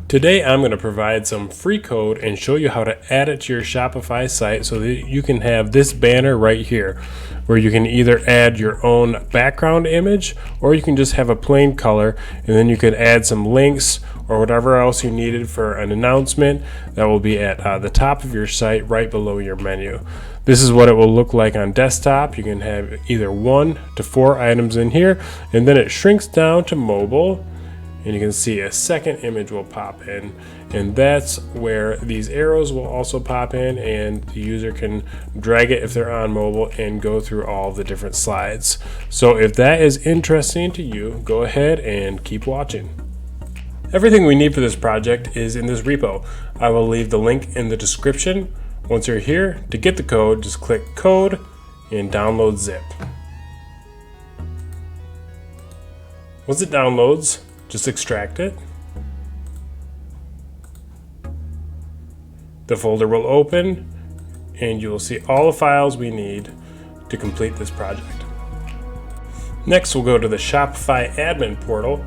Today I'm going to provide some free code and show you how to add it to your Shopify site so that you can have this banner right here, where you can either add your own background image or you can just have a plain color, and then you could add some links or whatever else you needed for an announcement that will be at the top of your site right below your menu. This is what it will look like on desktop. You can have either 1 to 4 items in here, and then it shrinks down to mobile. And you can see a second image will pop in, and that's where these arrows will also pop in, and the user can drag it if they're on mobile and go through all the different slides. So if that is interesting to you, go ahead and keep watching. Everything we need for this project is in this repo. I will leave the link in the description. Once you're here, to get the code, just click code and download zip. Once it downloads, just extract it. The folder will open and you will see all the files we need to complete this project. Next, we'll go to the Shopify admin portal,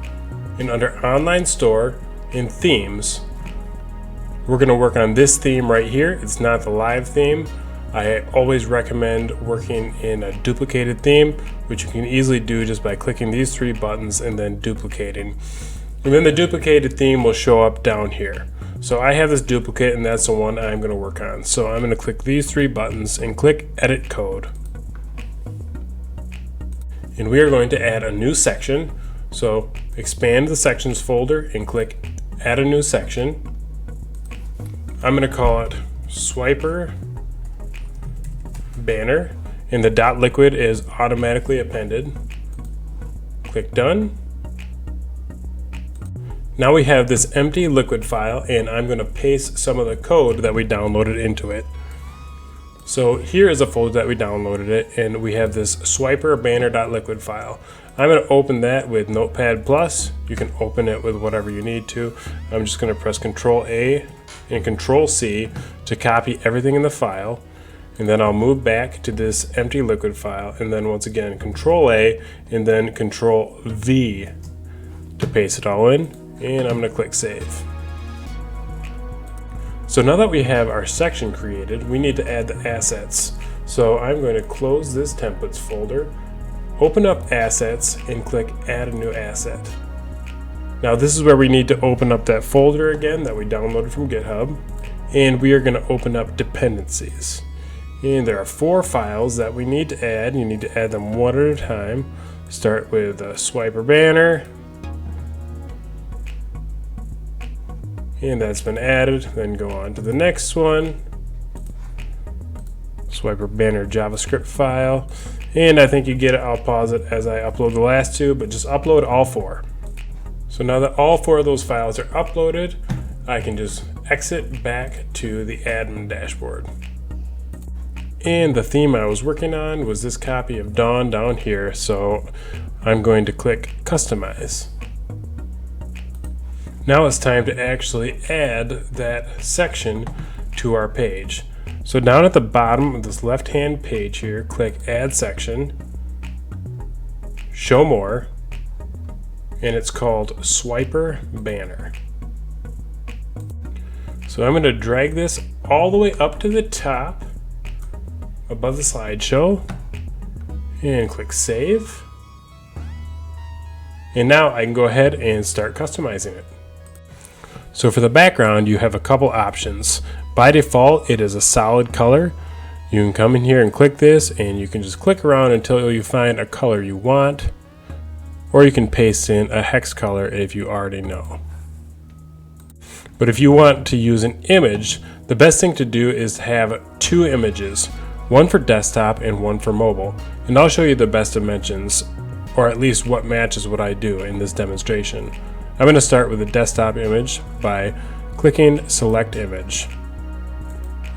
and under online store and themes, we're going to work on this theme right here. It's not the live theme. I always recommend working in a duplicated theme, which you can easily do just by clicking these 3 buttons and then duplicating. And then the duplicated theme will show up down here. So I have this duplicate, and that's the one I'm going to work on. So I'm going to click these 3 buttons and click Edit Code. And we are going to add a new section. So expand the Sections folder and click Add a New Section. I'm going to call it Swiper Banner, and the dot liquid is automatically appended. Click Done. Now we have this empty liquid file, and I'm going to paste some of the code that we downloaded into it. So here is a folder that we downloaded it, and we have this swiper banner.liquid file. I'm going to open that with Notepad+. You can open it with whatever you need to. I'm just going to press Control A and Control C to copy everything in the file. And then I'll move back to this empty liquid file, and then once again Control A and then Control V to paste it all in, and I'm going to click Save. So now that we have our section created, we need to add the assets. So I'm going to close this templates folder, open up assets, and click Add a New Asset. Now this is where we need to open up that folder again that we downloaded from GitHub, and we are going to open up dependencies. And there are 4 files that we need to add. You need to add them one at a time. Start with a swiper banner. And that's been added. Then go on to the next one. Swiper banner JavaScript file. And I think you get it. I'll pause it as I upload the last 2, but just upload all 4. So now that all 4 of those files are uploaded, I can just exit back to the admin dashboard. And the theme I was working on was this copy of Dawn down here, so I'm going to click Customize. Now it's time to actually add that section to our page. So down at the bottom of this left-hand page here, click Add Section, Show More, and it's called Swiper Banner. So I'm going to drag this all the way up to the top above the slideshow and click Save. And now I can go ahead and start customizing it. So for the background, you have a couple options. By default, it is a solid color. You can come in here and click this, and you can just click around until you find a color you want, or you can paste in a hex color if you already know. But if you want to use an image, the best thing to do is to have 2 images, one for desktop and one for mobile. And I'll show you the best dimensions, or at least what matches what I do in this demonstration. I'm going to start with a desktop image by clicking Select Image.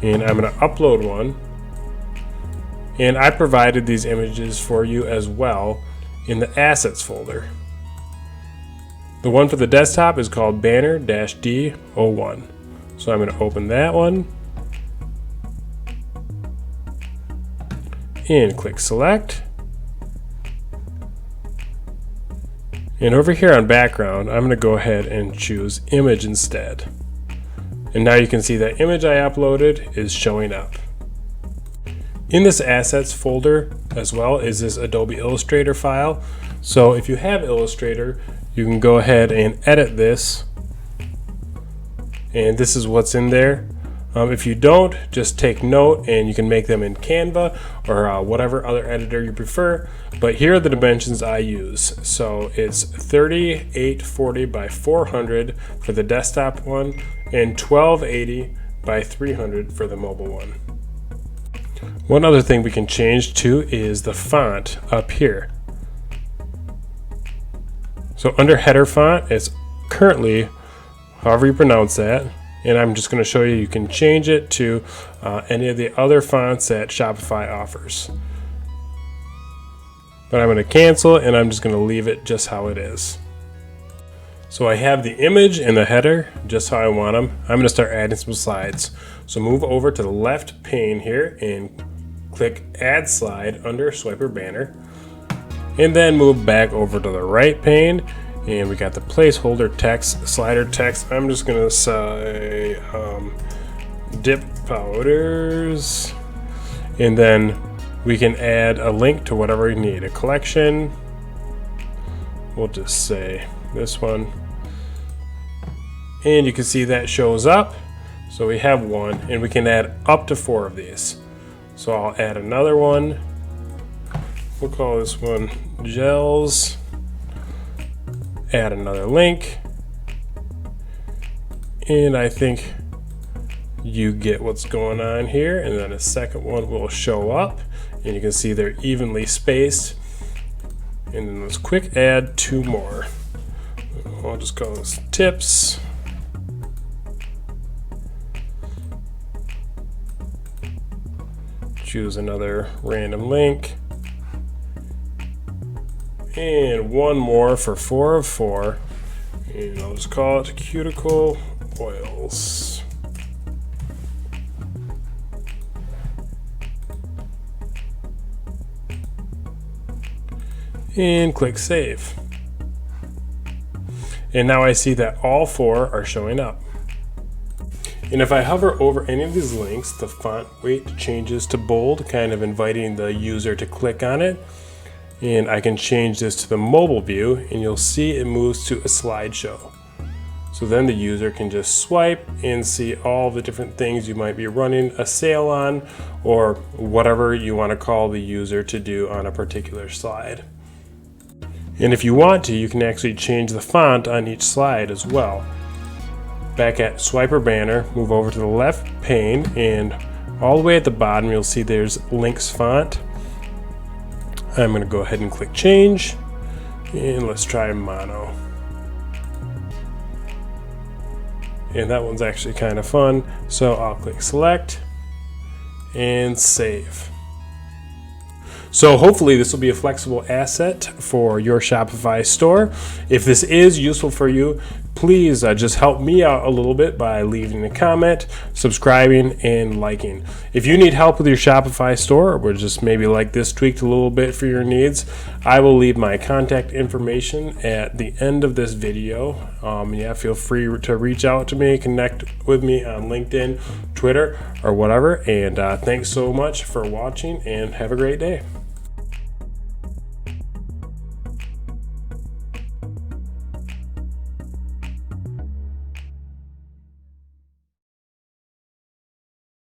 And I'm going to upload one. And I provided these images for you as well in the Assets folder. The one for the desktop is called Banner-D01. So I'm going to open that one and click Select. And over here on background, I'm going to go ahead and choose image instead. And now you can see that image I uploaded is showing up. In this assets folder as well is this Adobe Illustrator file. So if you have Illustrator, you can go ahead and edit this. And this is what's in there. If you don't, just take note and you can make them in Canva or whatever other editor you prefer. But here are the dimensions I use. So it's 3840 by 400 for the desktop one and 1280 by 300 for the mobile one. One other thing we can change to is the font up here. So under header font, it's currently however you pronounce that. And I'm just going to show you, you can change it to any of the other fonts that Shopify offers. But I'm going to cancel and I'm just going to leave it just how it is. So I have the image and the header just how I want them. I'm going to start adding some slides. So move over to the left pane here and click Add Slide under Swiper Banner. And then move back over to the right pane. And we got the placeholder text, slider text. I'm just gonna say dip powders. And then we can add a link to whatever we need. A collection. We'll just say this one. And you can see that shows up. So we have one and we can add up to 4 of these. So I'll add another one. We'll call this one gels. Add another link, and I think you get what's going on here. And then a second one will show up and you can see they're evenly spaced. And then let's quick add 2 more. I'll just call this tips. Choose another random link. And one more for 4 of 4, and I'll just call it cuticle oils. And click save. And now I see that all 4 are showing up. And if I hover over any of these links, the font weight changes to bold, kind of inviting the user to click on it. And I can change this to the mobile view and you'll see it moves to a slideshow. So then the user can just swipe and see all the different things you might be running a sale on or whatever you want to call the user to do on a particular slide. And if you want to, you can actually change the font on each slide as well. Back at Swiper Banner, move over to the left pane and all the way at the bottom you'll see there's Links font. I'm going to go ahead and click change and let's try mono. And that one's actually kind of fun. So I'll click select and save. So hopefully this will be a flexible asset for your Shopify store. If this is useful for you, please just help me out a little bit by leaving a comment, subscribing, and liking. If you need help with your Shopify store or just maybe like this tweaked a little bit for your needs, I will leave my contact information at the end of this video. Yeah, feel free to reach out to me, connect with me on LinkedIn, Twitter, or whatever. And thanks so much for watching and have a great day.